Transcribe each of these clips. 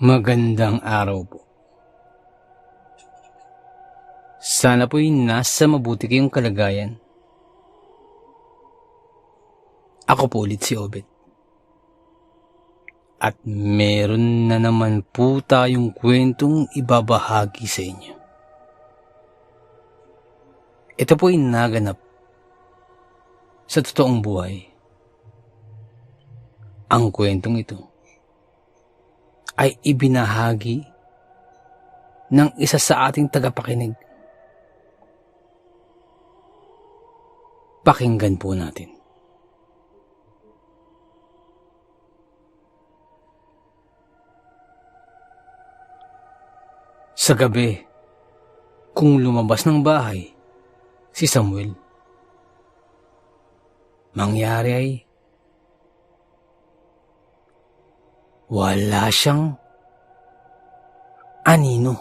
Magandang araw po. Sana po'y nasa mabuti kayong kalagayan. Ako po ulit si Obed. At meron na naman po tayong kwentong ibabahagi sa inyo. Ito po'y naganap sa totoong buhay. Ang kwentong ito ay ibinahagi ng isa sa ating tagapakinig. Pakinggan po natin. Sa gabi, kung lumabas ng bahay si Samuel, mangyari ay wala siyang anino.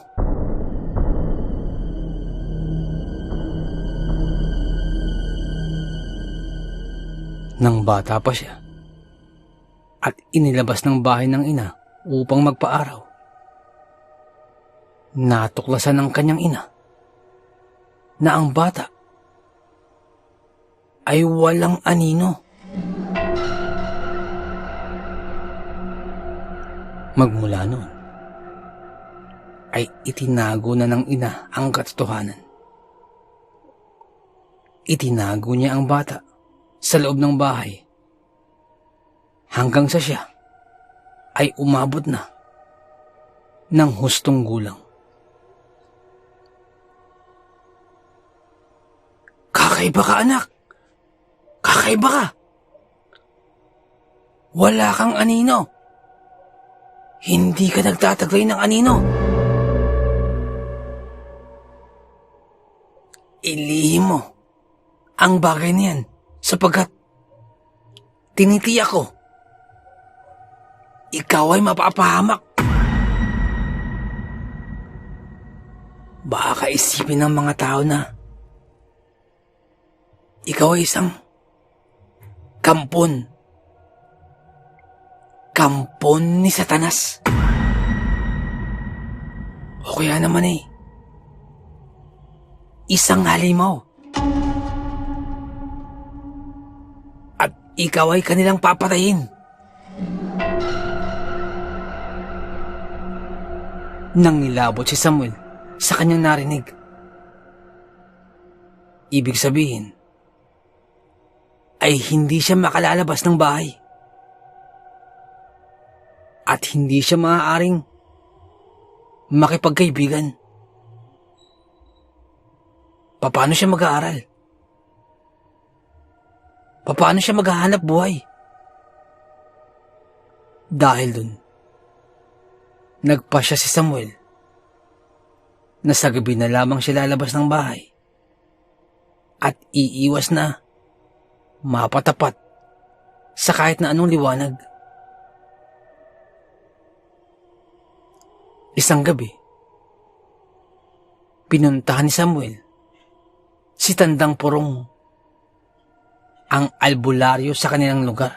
Nang bata pa siya at inilabas ng bahay ng ina upang magpaaraw, natuklasan ng kanyang ina na ang bata ay walang anino. Magmula noon ay itinago na ng ina ang katotohanan. Itinago niya ang bata sa loob ng bahay hanggang sa siya ay umabot na ng hustong gulang. Kakaiba ka, anak! Kakaiba ka! Wala kang anino! Hindi ka nagtataglay ng anino! Ilihim mo ang bagay niyan sapagkat tinitiyak ko ikaw ay mapapahamak. Baka isipin ng mga tao na ikaw ay isang kampon ni Satanas. O kaya naman isang halimaw. At ikaw ay kanilang papatayin. Nang nilabot si Samuel sa kanyang narinig, ibig sabihin ay hindi siya makalalabas ng bahay. At hindi siya maaaring makipagkaibigan. Paano siya mag-aaral? Paano siya maghahanap buhay? Dahil dun, nagpasya si Samuel na sa gabi na lamang siya lalabas ng bahay at iiwas na mapatapat sa kahit na anong liwanag. Isang gabi, pinuntahan ni Samuel si Tandang Purong, ang albularyo sa kanilang lugar.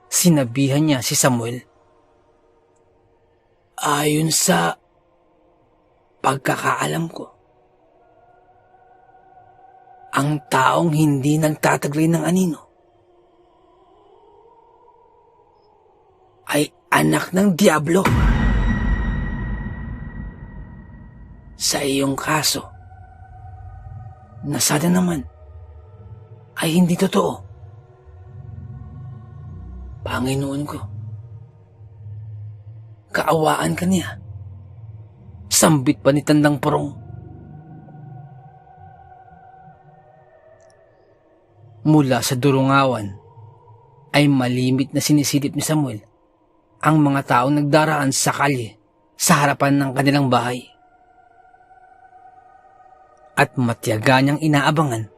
Sinabihan niya si Samuel, ayon sa pagkakaalam ko, ang taong hindi nagtataglay ng anino ay anak ng Diablo. Sa iyong kaso, na sana naman ay hindi totoo. Panginoon ko, kaawaan ka niya. Sambit pa ni Tandang Purong. Mula sa durungawan ay malimit na sinisilip ni Samuel ang mga taong nagdaraan sa kalye sa harapan ng kanilang bahay. At matyaga niyang inaabangan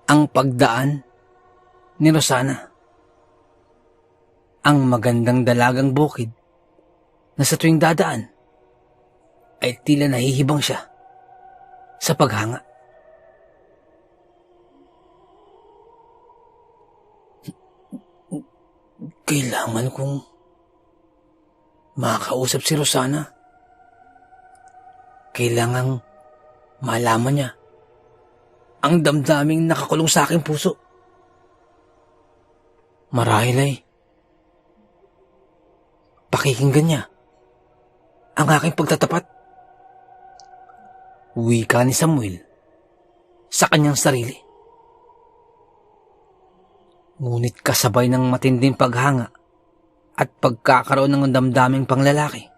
ang pagdaan ni Rosana, ang magandang dalagang bukid na sa tuwing dadaan ay tila nahihibang siya sa paghanga. Kailangan kong makausap si Rosana. Kailangang malaman niya ang damdaming nakakulong sa aking puso. Marahil ay pakikinggan niya ang aking pagtatapat. Wika ni Samuel sa kanyang sarili. Ngunit kasabay ng matinding paghanga at pagkakaroon ng damdaming panglalaki,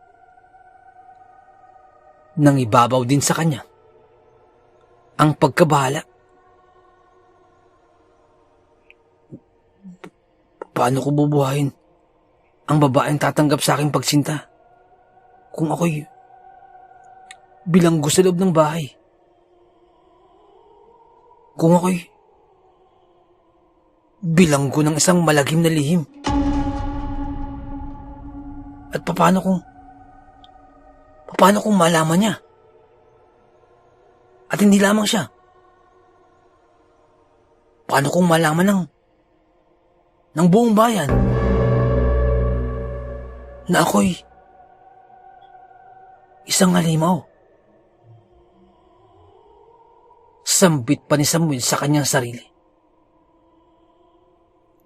nang ibabaw din sa kanya ang pagkabahala. Paano ko bubuhayin ang babaeng tatanggap sa aking pagsinta kung ako'y bilanggo sa loob ng bahay? Kung ako'y bilanggo ng isang malagim na lihim? At paano kung malaman niya? At hindi lamang siya. Paano kung malaman ng buong bayan na ako'y isang halimaw? Sambit pa ni Samuel sa kanyang sarili.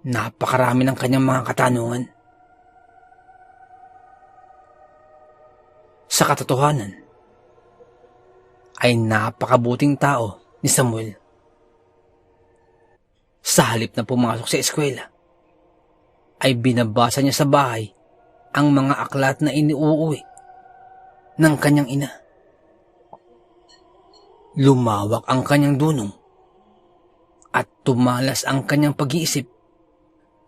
Napakarami ng kanyang mga katanungan. Sa katotohanan, ay napakabuting tao ni Samuel. Sa halip na pumasok sa eskwela, ay binabasa niya sa bahay ang mga aklat na iniuuwi ng kanyang ina. Lumawak ang kanyang dunong at tumalas ang kanyang pag-iisip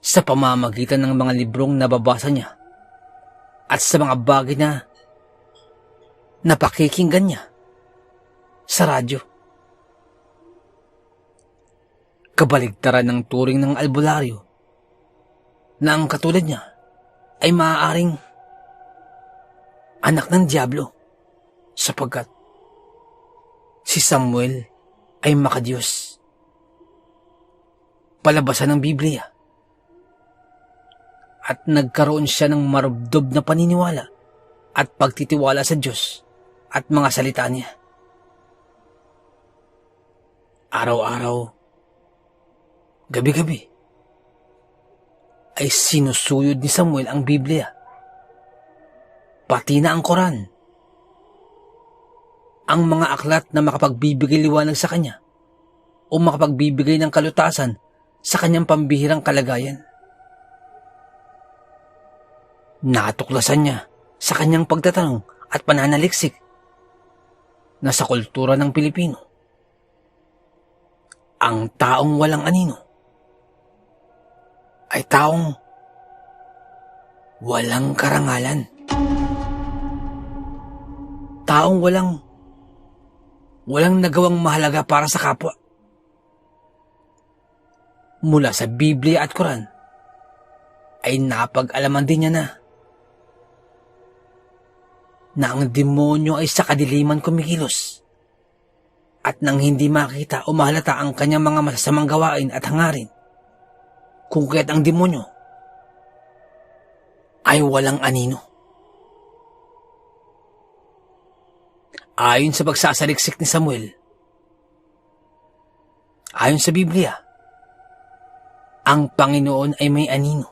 sa pamamagitan ng mga librong nababasa niya at sa mga bagay na napakikinggan niya sa radyo. Kabaligtaran ng turing ng albularyo na ang katulad niya ay maaaring anak ng dyablo, sapagkat si Samuel ay makadiyos. Palabasan ng Biblia, at nagkaroon siya ng marubdob na paniniwala at pagtitiwala sa Diyos at mga salita niya. Araw-araw, gabi-gabi, ay sinusuyod ni Samuel ang Biblia, pati na ang Quran, ang mga aklat na makapagbibigay liwanag sa kanya o makapagbibigay ng kalutasan sa kanyang pambihirang kalagayan. Natuklasan niya sa kanyang pagtatanong at pananaliksik na sa kultura ng Pilipino, ang taong walang anino ay taong walang karangalan. Taong walang nagawang mahalaga para sa kapwa. Mula sa Biblia at Quran ay napag-alaman din niya na ang demonyo ay sa kadiliman kumikilos, at nang hindi makita o mahalata ang kanyang mga masasamang gawain at hangarin, kung kaya't ang demonyo ay walang anino. Ayon sa pagsasaliksik ni Samuel, ayon sa Biblia, ang Panginoon ay may anino.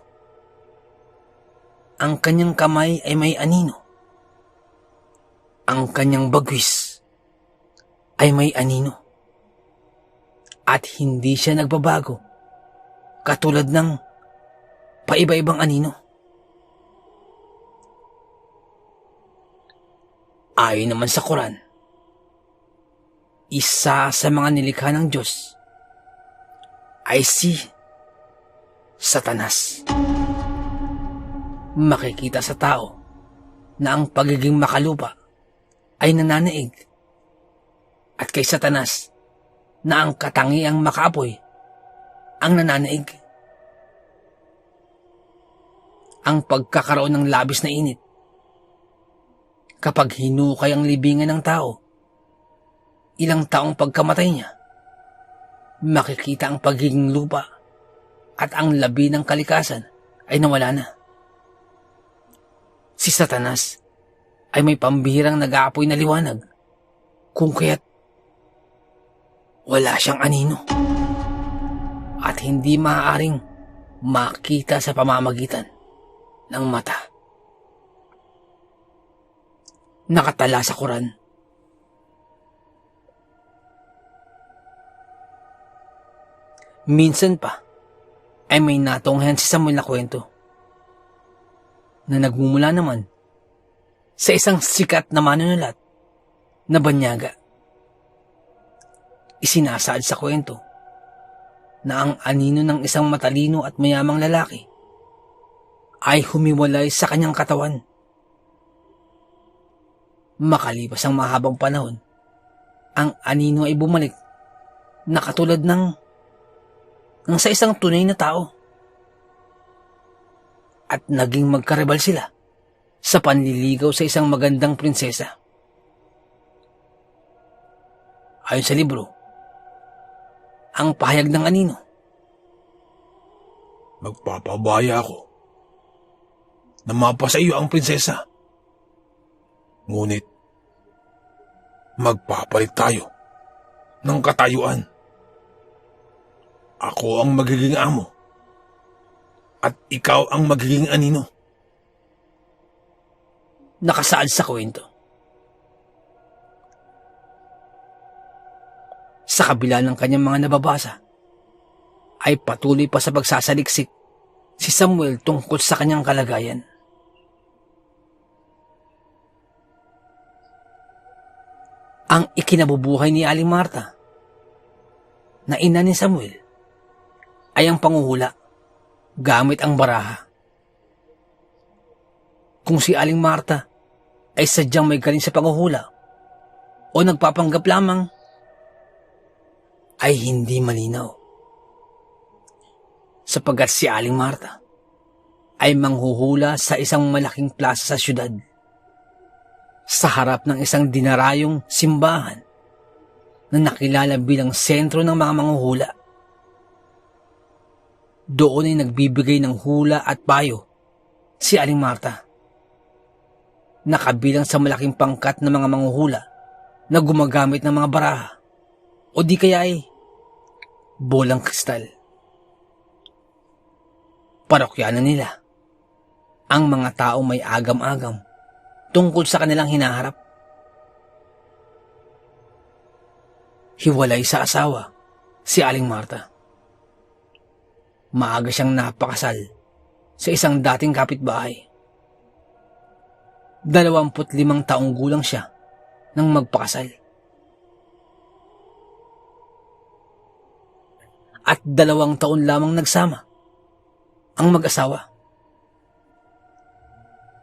Ang kanyang kamay ay may anino. Ang kanyang bagwis ay may anino. At hindi siya nagbabago katulad ng paiba-ibang anino. Ayon naman sa Quran, isa sa mga nilikha ng Diyos ay si Satanas. Makikita sa tao na ang pagiging makalupa ay nananaig, at kay Satanas na ang katangiang makaapoy ang nananaig. Ang pagkakaroon ng labis na init kapag hinukay ang libingan ng tao, ilang taong pagkamatay niya, makikita ang pagiging lupa at ang labi ng kalikasan ay nawala na. Si Satanas ay may pambihirang nag-aapoy na liwanag, kung kaya't wala siyang anino at hindi maaaring makita sa pamamagitan ng mata. Nakatala sa Quran. Minsan pa ay may natunghayan si Samuel na kwento na nagmumula naman sa isang sikat na manunulat na banyaga. Isinasaad sa kwento na ang anino ng isang matalino at mayamang lalaki ay humiwalay sa kanyang katawan. Makalipas ang mahabang panahon, ang anino ay bumalik na katulad ng sa isang tunay na tao. At naging magkarebal sila sa panliligaw sa isang magandang prinsesa. Ayon sa libro, ang pahayag ng anino, magpapabaya ako na mapa sa iyo ang prinsesa. Ngunit, magpapalit tayo ng katayuan. Ako ang magiging amo at ikaw ang magiging anino. Nakasaad sa kwento. Sa kabila ng kanyang mga nababasa, ay patuloy pa sa pagsasaliksik si Samuel tungkol sa kanyang kalagayan. Ang ikinabubuhay ni Aling Marta, na ina ni Samuel, ay ang panguhula gamit ang baraha. Kung si Aling Marta ay sadyang may galing sa panguhula o nagpapanggap lamang, ay hindi malinaw. Sapagkat si Aling Marta ay manghuhula sa isang malaking plaza sa syudad, sa harap ng isang dinarayong simbahan na nakilala bilang sentro ng mga manghuhula. Doon ay nagbibigay ng hula at payo si Aling Marta, nakabilang sa malaking pangkat ng mga manghuhula na gumagamit ng mga baraha o di kaya ay bolang kristal. Parokyanan nila ang mga taong may agam-agam tungkol sa kanilang hinaharap. Hiwalay sa asawa si Aling Marta. Maaga siyang napakasal sa isang dating kapitbahay. 25 taong gulang siya nang magpakasal. At 2 taon lamang nagsama ang mag-asawa.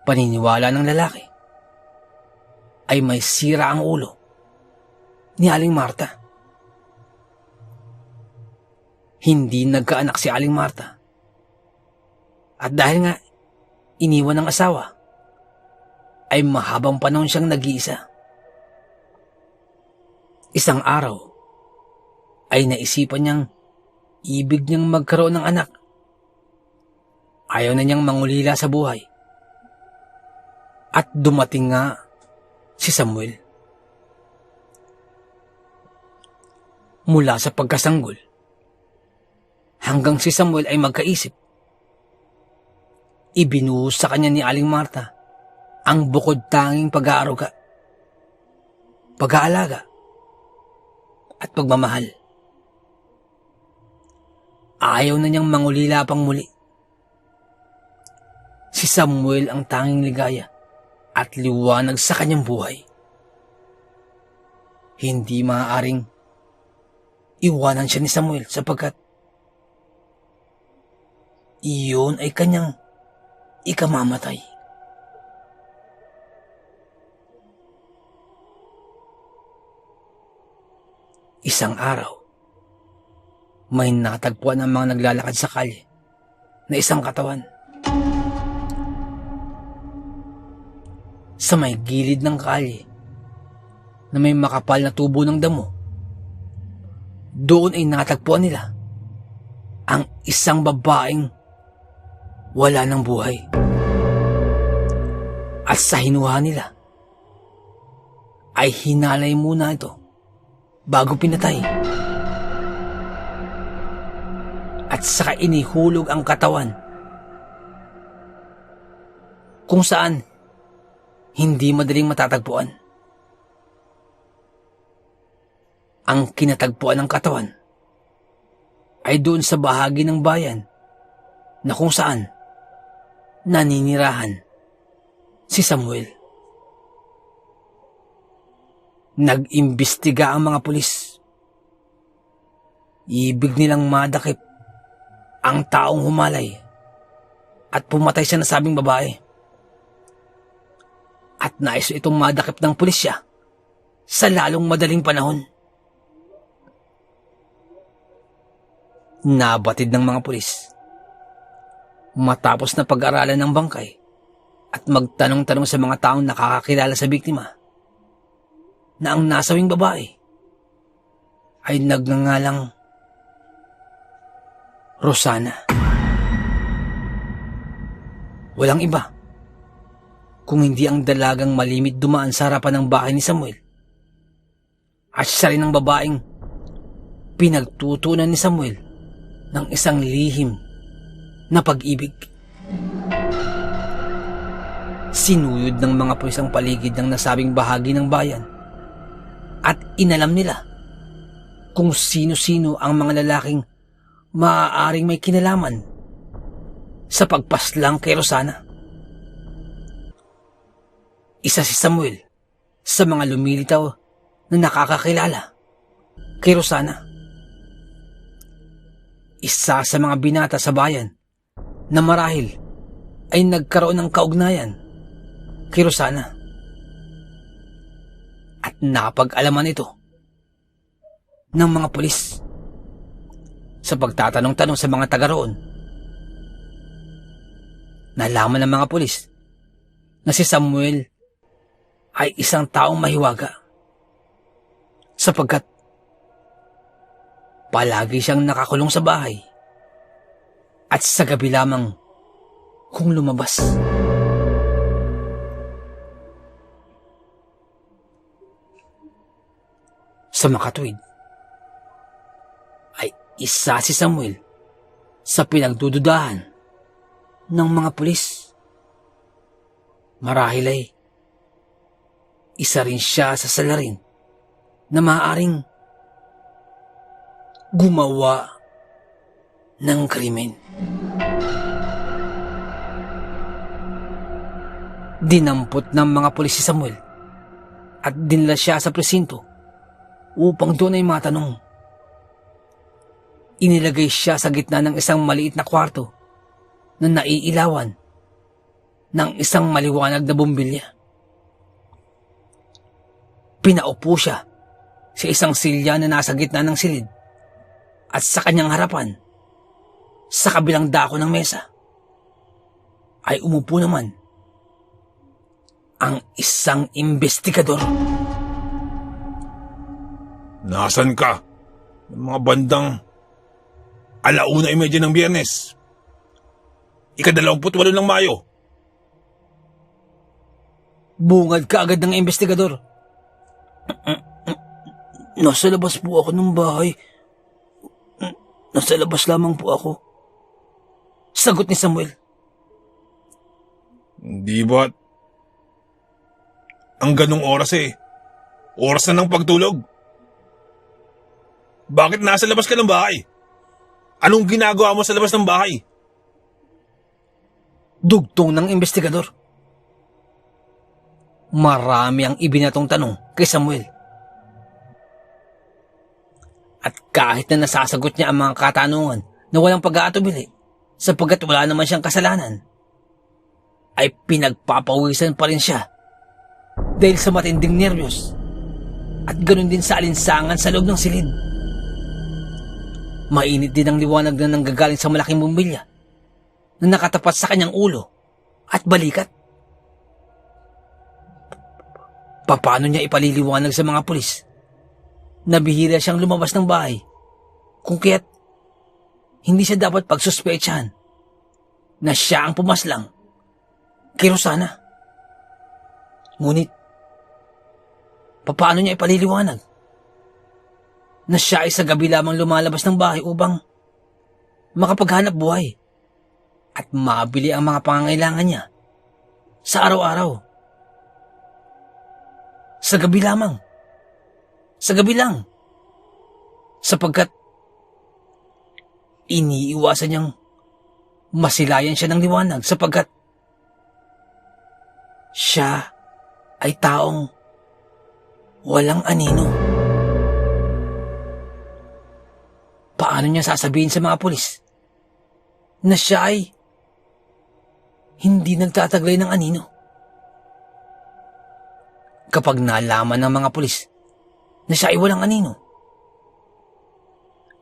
Paniniwala ng lalaki ay may sira ang ulo ni Aling Marta. Hindi nagkaanak si Aling Marta. At dahil nga iniwan ng asawa, ay mahabang panahon siyang nag-iisa. Isang araw, ay naisipan niyang ibig niyang magkaroon ng anak. Ayaw na niyang mangulila sa buhay. At dumating nga si Samuel. Mula sa pagkasanggol, hanggang si Samuel ay magkaisip, ibinuhos sa kanya ni Aling Marta ang bukod tanging pag-aaruga, pag-aalaga, at pagmamahal. Ayaw na niyang mangulila pang muli. Si Samuel ang tanging ligaya at liwanag sa kanyang buhay. Hindi maaaring iwanan siya ni Samuel sapagkat iyon ay kanyang ikamamatay. Isang araw, may natagpuan ang mga naglalakad sa kalye na isang katawan. Sa may gilid ng kalye na may makapal na tubo ng damo, doon ay natagpuan nila ang isang babaeng wala ng buhay. At sa hinuha nila, ay hinalay muna ito bago pinatay. At saka inihulog ang katawan kung saan hindi madaling matatagpuan. Ang kinatagpuan ng katawan ay doon sa bahagi ng bayan na kung saan naninirahan si Samuel. Nag-imbestiga ang mga pulis. Ibig nilang madakip ang taong humalay at pumatay sa nasabing babae. At nais itong madakip ng pulisya sa lalong madaling panahon. Nabatid ng mga pulis matapos na pag-aralan ng bangkay at magtanong-tanong sa mga taong nakakakilala sa biktima na ang nasawing babae ay nagngangalang Rosana. Walang iba kung hindi ang dalagang malimit dumaan sa harapan ng bahay ni Samuel at siya rin ang babaeng pinagtutunan ni Samuel ng isang lihim na pag-ibig. Sinuyod ng mga pulis ang paligid ng nasabing bahagi ng bayan at inalam nila kung sino-sino ang mga lalaking maaaring may kinalaman sa pagpaslang kay Rosana. Isa si Samuel sa mga lumilitaw na nakakakilala kay Rosana. Isa sa mga binata sa bayan na marahil ay nagkaroon ng kaugnayan kay Rosana. At napag-alaman ito ng mga pulis sa pagtatanong-tanong sa mga taga roon. Nalaman ng mga pulis na si Samuel ay isang taong mahiwaga sapagkat palagi siyang nakakulong sa bahay at sa gabi lamang kung lumabas. Sa makatuwid ay isa si Samuel sa pinagdududahan ng mga pulis. Marahil ay isa rin siya sa salarin na maaaring gumawa ng krimen. Dinampot ng mga pulis si Samuel at dinala siya sa presinto upang doon ay matanong. Inilagay siya sa gitna ng isang maliit na kwarto na naiilawan ng isang maliwanag na bumbilya. Pinaupo siya sa isang silya na nasa gitna ng silid at sa kanyang harapan, sa kabilang dako ng mesa, ay umupo naman ang isang investigador. Nasaan ka? Mga bandang 1:30 ng Biyernes. 28 ng Mayo. Bungad ka agad ng investigador. Nasa labas po ako ng bahay. Nasa labas lamang po ako. Sagot ni Samuel. Hindi ba? Ang ganong oras oras na ng pagtulog. Bakit nasa labas ka ng bahay? Anong ginagawa mo sa labas ng bahay? Dugtong ng investigador. Marami ang ibinatong tanong kay Samuel. At kahit na nasasagot niya ang mga katanungan na walang pag-aatubili sapagkat wala naman siyang kasalanan, ay pinagpapawisan pa rin siya dahil sa matinding nerbiyos at ganoon din sa alinsangan sa loob ng silid. Mainit din ang liwanag na nanggagaling sa malaking bumbilya na nakatapat sa kanyang ulo at balikat. Paano niya ipaliliwanag sa mga pulis na bihira siyang lumabas ng bahay kung kaya't hindi siya dapat pagsuspetsahan na siya ang pumaslang kay Rosana. Ngunit, papaano niya ipaliliwanag na siya ay sa gabi lamang lumalabas ng bahay upang makapaghanap buhay at mabili ang mga pangangailangan niya sa araw-araw? Sa gabi lamang. Sa gabi lang. Sapagkat iniiwasan niyang masilayan siya ng liwanag sapagkat siya ay taong walang anino. Paano niya sasabihin sa mga pulis na siya ay hindi nagtataglay ng anino? Kapag nalaman ng mga pulis na siya ay walang anino,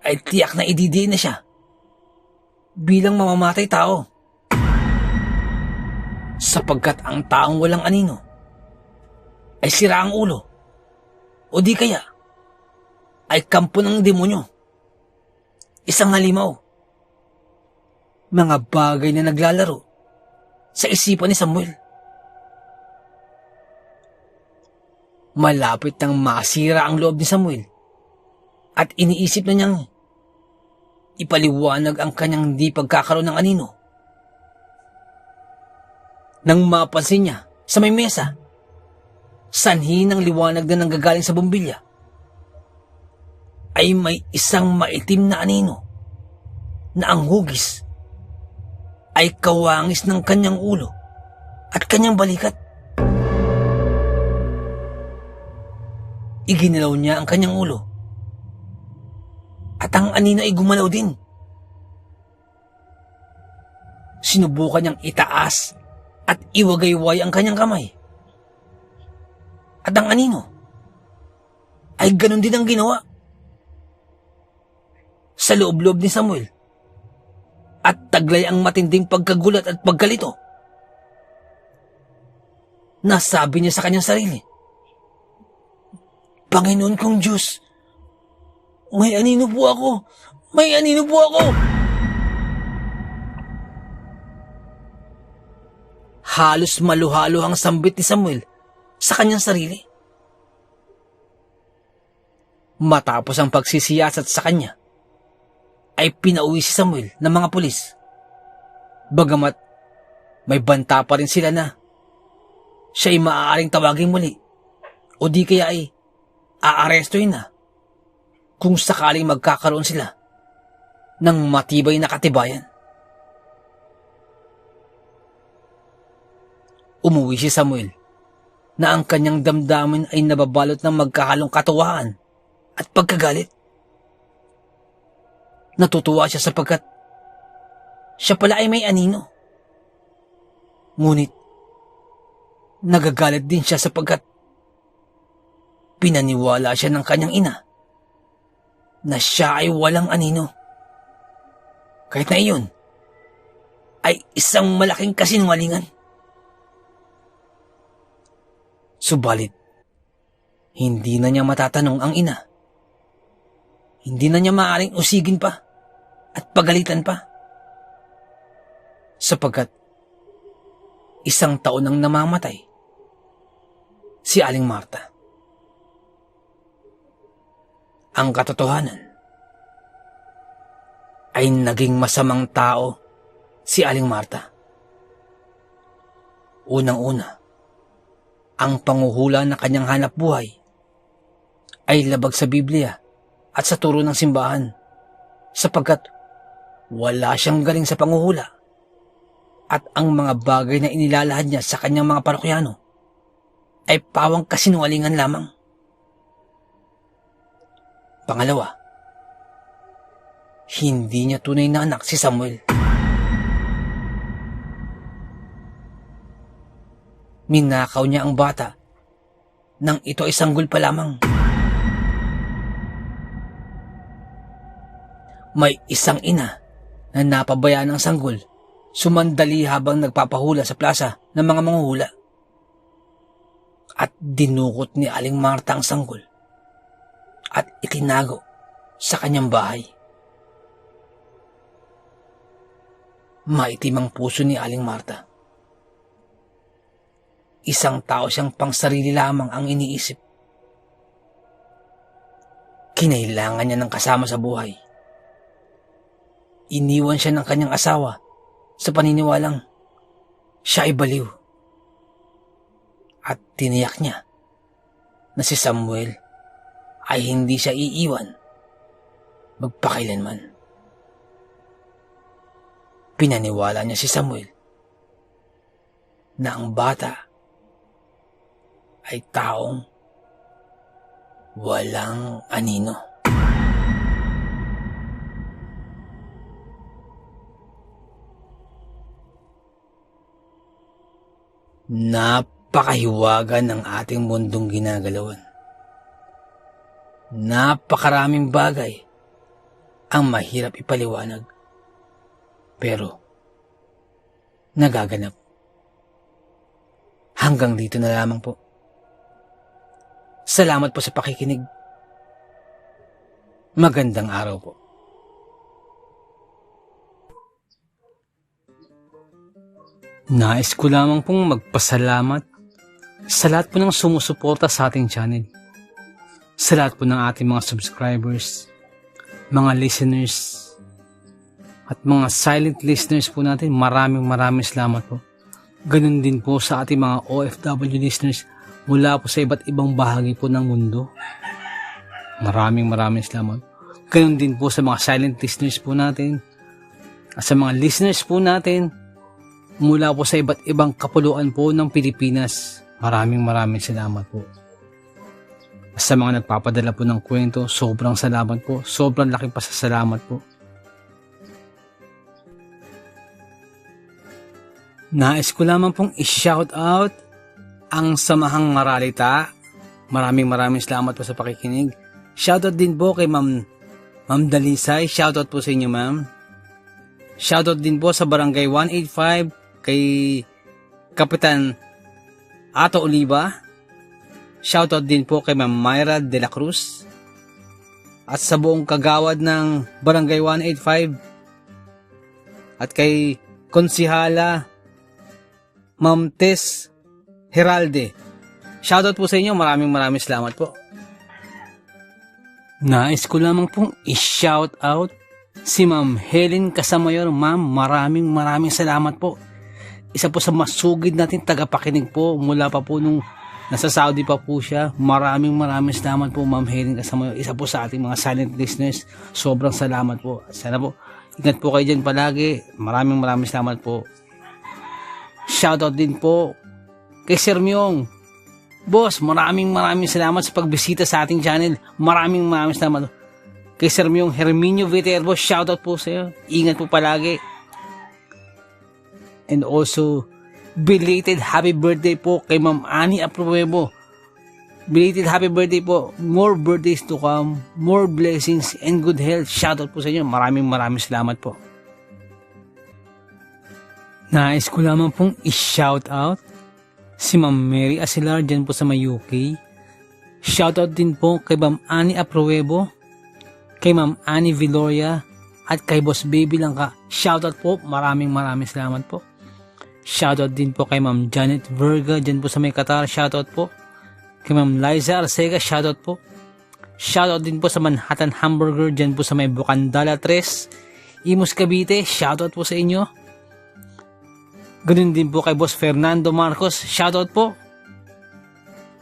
ay tiyak na ididiin na siya bilang mamamatay tao. Sapagkat ang taong walang anino ay sira ang ulo o di kaya ay kampo ng demonyo, isang halimaw. Mga bagay na naglalaro sa isipan ni Samuel. Malapit nang masira ang loob ni Samuel at iniisip na niyang ipaliwanag ang kanyang di pagkakaroon ng anino. Nang mapansin niya sa may mesa, sanhi ng liwanag na nanggagaling sa bumbilya, ay may isang maitim na anino na ang hugis ay kawangis ng kanyang ulo at kanyang balikat. Iginalaw niya ang kanyang ulo at ang anino ay gumalaw din. Sinubukan niyang itaas at iwagayway ang kanyang kamay. At ang anino ay ganun din ang ginawa. Sa loob-loob ni Samuel at taglay ang matinding pagkagulat at pagkalito. Nasabi niya sa kanyang sarili, Panginoon kong Diyos, may anino po ako! May anino po ako! Halos maluhalo ang sambit ni Samuel sa kanyang sarili. Matapos ang pagsisiyasat sa kanya, ay pinauwi si Samuel ng mga pulis. Bagamat may banta pa rin sila na siya ay maaaring tawagin muli o di kaya ay aarestuhin na kung sakaling magkakaroon sila ng matibay na katibayan. Umuwi si Samuel na ang kanyang damdamin ay nababalot ng magkahalong katuwaan at pagkagalit. Natutuwa siya sapagkat siya pala ay may anino. Ngunit nagagalit din siya sapagkat pinaniwala siya ng kanyang ina na siya ay walang anino. Kahit na iyon ay isang malaking kasinungalingan. Subalit, hindi na niya matatanong ang ina. Hindi na niya maaaring usigin pa at pagalitan pa. Sapagkat isang taon nang namamatay si Aling Marta. Ang katotohanan ay naging masamang tao si Aling Marta. Unang-una, ang panguhula na kanyang hanap buhay ay labag sa Biblia at sa turo ng simbahan sapagkat wala siyang galing sa panguhula at ang mga bagay na inilalahad niya sa kanyang mga parokyano ay pawang kasinungalingan lamang. Pangalawa, hindi niya tunay na anak si Samuel. Ninakaw niya ang bata nang ito ay sanggol pa lamang. May isang ina na napabayaan ng sanggol sumandali habang nagpapahula sa plaza ng mga manghuhula. At dinukot ni Aling Marta ang sanggol at itinago sa kanyang bahay. Maitim ang puso ni Aling Marta. Isang tao siyang pangsarili lamang ang iniisip. Kinailangan niya ng kasama sa buhay. Iniwan siya ng kanyang asawa sa paniniwalang siya ay baliw. At tiniyak niya na si Samuel ay hindi siya iiwan magpakailanman. Pinaniwala niya si Samuel na ang bata ay taong walang anino. Napakahiwaga ng ating mundong ginagalawan. Napakaraming bagay ang mahirap ipaliwanag. Pero, nagaganap. Hanggang dito na lamang po. Salamat po sa pakikinig. Magandang araw po. Nais ko lamang pong magpasalamat sa lahat po ng sumusuporta sa ating channel. Sa lahat po ng ating mga subscribers, mga listeners, at mga silent listeners po natin, maraming salamat po. Ganun din po sa ating mga OFW listeners mula po sa iba't ibang bahagi po ng mundo. Maraming salamat. Ganun din po sa mga silent listeners po natin at sa mga listeners po natin mula po sa iba't ibang kapuluan po ng Pilipinas. Maraming salamat po. Sa mga nagpapadala po ng kwento, sobrang salamat po. Sobrang laking pasasalamat po. Nais ko lamang pong i-shout out ang Samahang Maralita. Maraming salamat po sa pakikinig. Shoutout din po kay Ma'am Dalisay. Shoutout po sa inyo, ma'am. Shoutout din po sa Barangay 185 kay Kapitan Ato Oliva. Shoutout din po kay Ma'am Myra de la Cruz. At sa buong kagawad ng Barangay 185. At kay Konsihala Ma'am Tess Heralde. Shoutout po sa inyo. Maraming salamat po. Nais ko lamang pong i-shoutout si Ma'am Helen Casamayor. Ma'am, maraming salamat po. Isa po sa masugid natin tagapakinig po mula pa po nung nasa Saudi pa po siya. Maraming salamat po, Ma'am Helen Casamayor. Isa po sa ating mga silent listeners. Sobrang salamat po. Sana po, ingat po kayo dyan palagi. Maraming salamat po. Shoutout din po kay Sir Myong. Boss, maraming salamat sa pagbisita sa ating channel. Maraming salamat. Kay Sir Myong Herminio Viterbo, shoutout po sa iyo. Ingat po palagi. And also, belated happy birthday po kay Ma'am Annie Apruebo. Belated happy birthday po. More birthdays to come. More blessings and good health. Shoutout po sa inyo. Maraming salamat po. Nais ko lamang pong i-shoutout si Ma'am Mary Asilar dyan po sa may UK. Shoutout din po kay Ma'am Annie Apruebo, kay Ma'am Annie Viloria, at kay Boss Baby Langka. Shoutout po. Maraming salamat po. Shoutout din po kay Ma'am Janet Verga dyan po sa may Qatar. Shoutout po. Kay Ma'am Liza Arcega. Shoutout po. Shoutout din po sa Manhattan Hamburger dyan po sa may Bukandala 3, Imus Cavite. Shoutout po sa inyo. Ganun din po kay Boss Fernando Marcos. Shoutout po.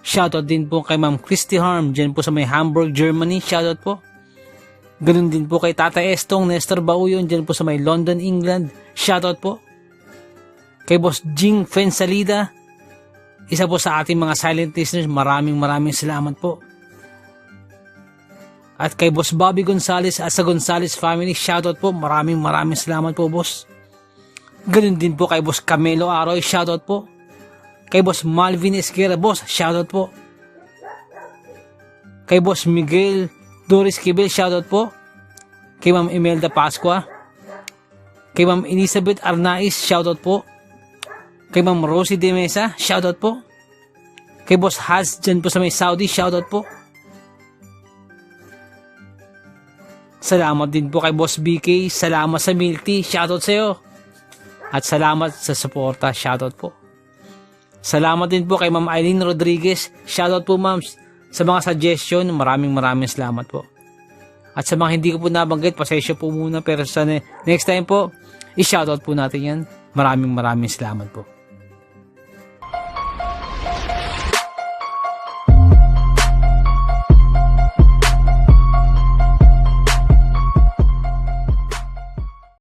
Shoutout din po kay Ma'am Christy Harm dyan po sa may Hamburg, Germany. Shoutout po. Ganun din po kay Tata Estong Nestor Bauyon dyan po sa may London, England. Shoutout po. Kay Boss Jing Fensalida, isa po sa ating mga silent listeners. Maraming salamat po. At kay Boss Bobby Gonzales at sa Gonzales family. Shoutout po. Maraming salamat po, boss. Ganun din po kay Boss Camelo Aroy, shoutout po. Kay Boss Malvin Esquera, boss, shoutout po. Kay Boss Miguel Doris Kibel, shoutout po. Kay Ma'am Imelda Pascua. Kay Ma'am Elizabeth Arnaiz, shoutout po. Kay Ma'am Rosie De Mesa, shoutout po. Kay Boss Haz dyan po sa may Saudi, shoutout po. Salamat din po kay Boss BK, salamat sa milk tea, shoutout sa'yo. At salamat sa suporta. Shoutout po. Salamat din po kay Ma'am Eileen Rodriguez. Shoutout po, ma'am, sa mga suggestion. Maraming salamat po. At sa mga hindi ko po nabanggit, pasensya po muna. Pero sa next time po, i-shoutout po natin yan. Maraming salamat po.